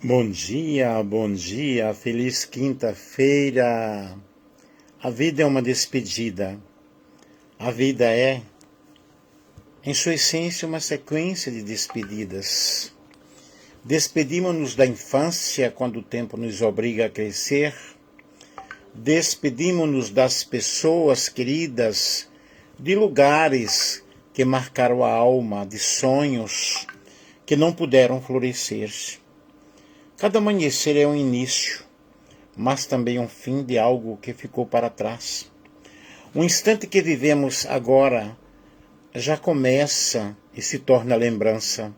Bom dia, feliz quinta-feira. A vida é uma despedida. A vida é, em sua essência, uma sequência de despedidas. Despedimos-nos da infância quando o tempo nos obriga a crescer. Despedimos-nos das pessoas queridas, de lugares que marcaram a alma, de sonhos que não puderam florescer. Cada amanhecer é um início, mas também um fim de algo que ficou para trás. O instante que vivemos agora já começa e se torna lembrança.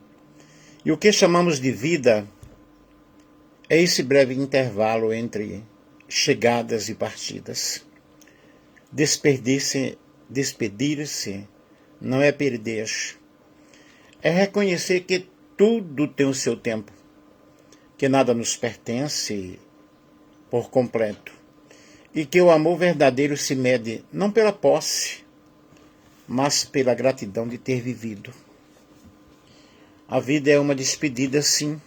E o que chamamos de vida é esse breve intervalo entre chegadas e partidas. Despedir-se não é perder, é reconhecer que tudo tem o seu tempo, que nada nos pertence por completo, e que o amor verdadeiro se mede não pela posse, mas pela gratidão de ter vivido. A vida é uma despedida, sim,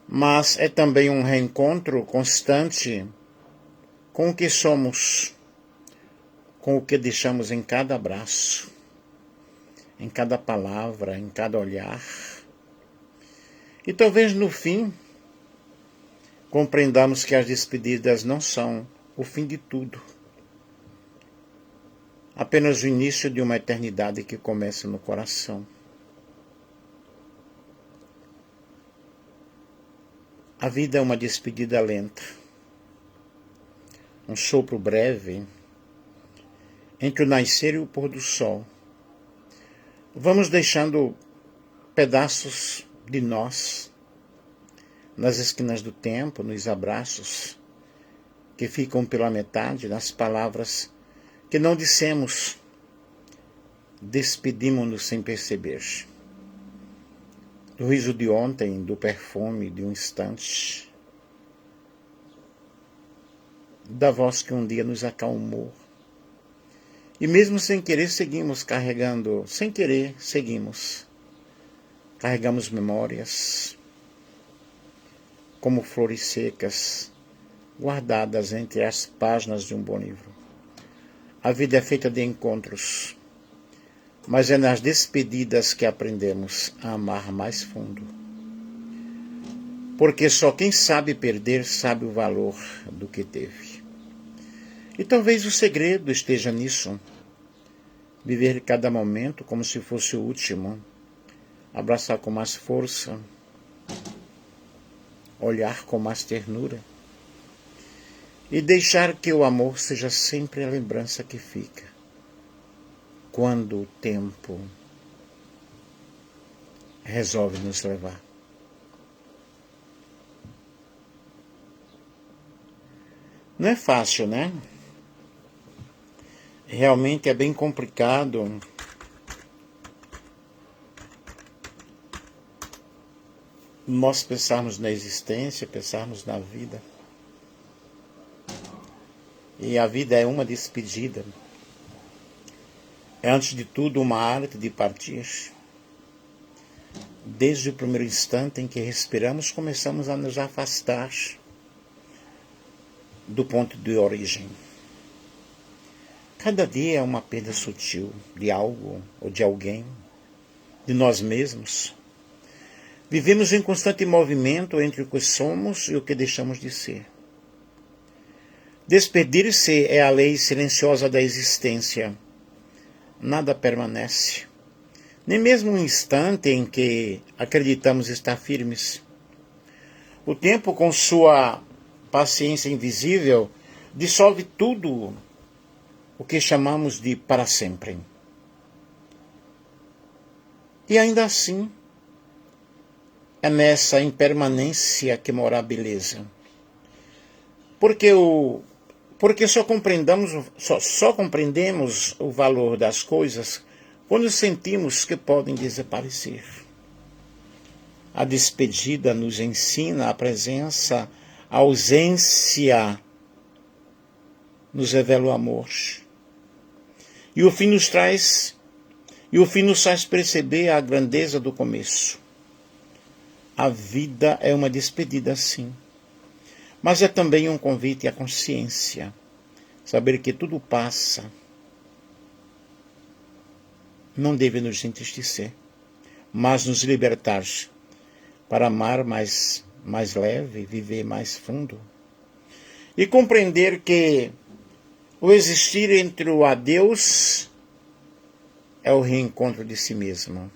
mas é também um reencontro constante com o que somos, com o que deixamos em cada abraço, em cada palavra, em cada olhar. E talvez no fim compreendamos que as despedidas não são o fim de tudo, apenas o início de uma eternidade que começa no coração. A vida é uma despedida lenta, um sopro breve entre o nascer e o pôr do sol. Vamos deixando pedaços de nós nas esquinas do tempo, nos abraços que ficam pela metade, nas palavras que não dissemos, despedimos-nos sem perceber. Do riso de ontem, do perfume de um instante, da voz que um dia nos acalmou. E mesmo sem querer seguimos carregando, carregamos memórias, como flores secas, guardadas entre as páginas de um bom livro. A vida é feita de encontros, mas é nas despedidas que aprendemos a amar mais fundo. Porque só quem sabe perder sabe o valor do que teve. E talvez o segredo esteja nisso. Viver cada momento como se fosse o último. Abraçar com mais força. Olhar com mais ternura. E deixar que o amor seja sempre a lembrança que fica. Quando o tempo resolve nos levar. Não é fácil, né? Realmente é bem complicado nós pensarmos na existência, pensarmos na vida. E a vida é uma despedida. É, antes de tudo, uma arte de partir. Desde o primeiro instante em que respiramos, começamos a nos afastar do ponto de origem. Cada dia é uma perda sutil de algo ou de alguém, de nós mesmos. Vivemos em constante movimento entre o que somos e o que deixamos de ser. Despedir-se é a lei silenciosa da existência. Nada permanece, nem mesmo um instante em que acreditamos estar firmes. O tempo, com sua paciência invisível, dissolve tudo o que chamamos de para sempre. E ainda assim, é nessa impermanência que mora a beleza. Porque só compreendemos o valor das coisas quando sentimos que podem desaparecer. A despedida nos ensina a presença, a ausência nos revela o amor. E o fim nos faz perceber a grandeza do começo. A vida é uma despedida, sim. Mas é também um convite à consciência. Saber que tudo passa não deve nos entristecer, mas nos libertar para amar mais leve, viver mais fundo. E compreender que o existir entre o adeus é o reencontro de si mesmo.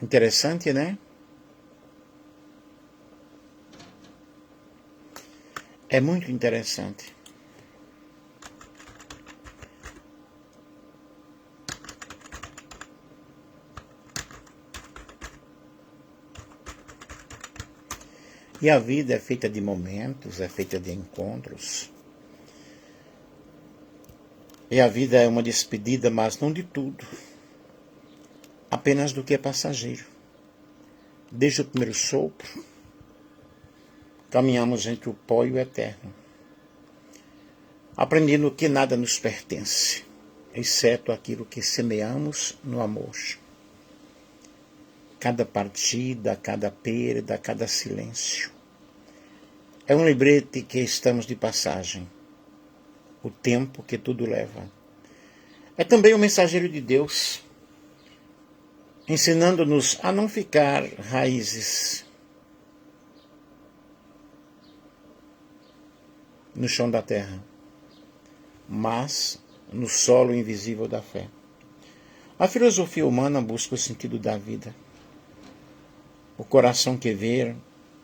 Interessante, né? É muito interessante. E a vida é feita de momentos, é feita de encontros. E a vida é uma despedida, mas não de tudo. Apenas do que é passageiro. Desde o primeiro sopro, caminhamos entre o pó e o eterno, aprendendo que nada nos pertence, exceto aquilo que semeamos no amor. Cada partida, cada perda, cada silêncio é um lembrete que estamos de passagem, o tempo que tudo leva. É também um mensageiro de Deus, ensinando-nos a não ficar raízes no chão da terra, mas no solo invisível da fé. A filosofia humana busca o sentido da vida. O coração que vê,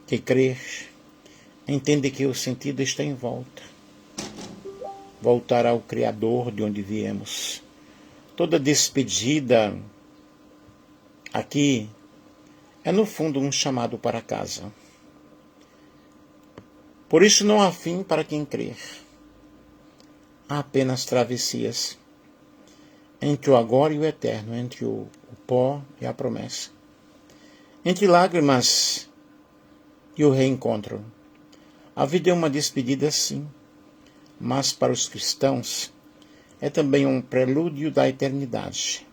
que crê, entende que o sentido está em volta. Voltar ao Criador de onde viemos. Toda despedida aqui é no fundo um chamado para casa. Por isso não há fim para quem crer. Há apenas travessias entre o agora e o eterno, entre o pó e a promessa, entre lágrimas e o reencontro. A vida é uma despedida, sim, mas para os cristãos é também um prelúdio da eternidade.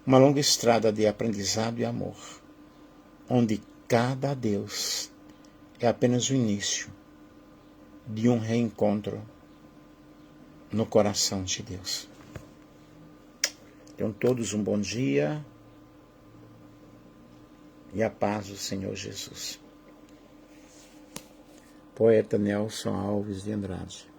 Uma longa estrada de aprendizado e amor, onde cada adeus é apenas o início de um reencontro no coração de Deus. Tenham todos um bom dia e a paz do Senhor Jesus. Poeta Nelson Alves de Andrade.